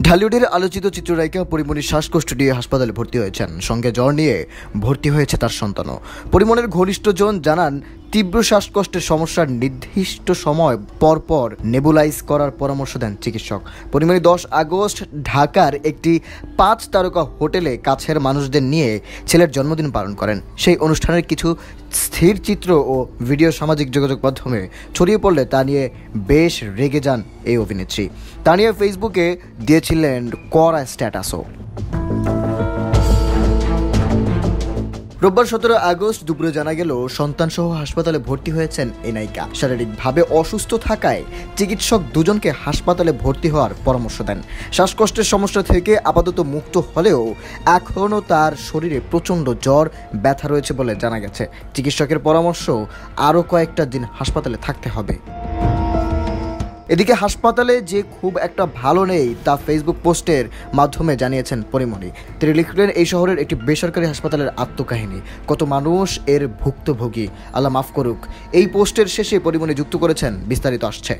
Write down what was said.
ঢালিউডের আলোচিত চিত্রনায়িকা পরিমণির শ্বাসকষ্ট নিয়ে হাসপাতালে ভর্তি হয়েছেন। সঙ্গে জ্বর নিয়ে ভর্তি হয়েছে তার সন্তানও। পরিমণির ঘনিষ্ঠজন জানান, তীব্র শ্বাসকষ্টের সমস্যার নির্দিষ্ট সময় পরপর নেবুলাইজ করার পরামর্শ দেন চিকিৎসক। পরিমণি 10 আগস্ট ঢাকার একটি 5 তারকা হোটেলে কাছের মানুষদের নিয়ে ছেলের জন্মদিন পালন করেন। সেই অনুষ্ঠানের কিছু স্থির চিত্র ও ভিডিও সামাজিক যোগাযোগ মাধ্যমে ছড়িয়ে পড়লে তা নিয়ে বেশ রেগে যান এই অভিনেত্রী। তা নিয়ে ফেসবুকে দিয়েছিলেন কড়া স্ট্যাটাসও। রোববার 17 আগস্ট দুপুরে জানা গেল, সন্তানসহ হাসপাতালে ভর্তি হয়েছেন এই নায়িকা। শারীরিকভাবে অসুস্থ থাকায় চিকিৎসক দুজনকে হাসপাতালে ভর্তি হওয়ার পরামর্শ দেন। শ্বাসকষ্টের সমস্যা থেকে আপাতত মুক্ত হলেও এখনও তার শরীরে প্রচণ্ড জ্বর, ব্যথা রয়েছে বলে জানা গেছে। চিকিৎসকের পরামর্শ, আরও কয়েকটা দিন হাসপাতালে থাকতে হবে। এদিকে হাসপাতালে যে খুব একটা ভালো নেই তা ফেসবুক পোস্টের মাধ্যমে জানিয়েছেন পরিমণি। তিনি লিখলেন, এই শহরের একটি বেসরকারি হাসপাতালের আত্মকাহিনী, কত মানুষ এর ভুক্তভোগী, আল্লাহ মাফ করুক। এই পোস্টের শেষে পরিমণি যুক্ত করেছেন, বিস্তারিত আসছে।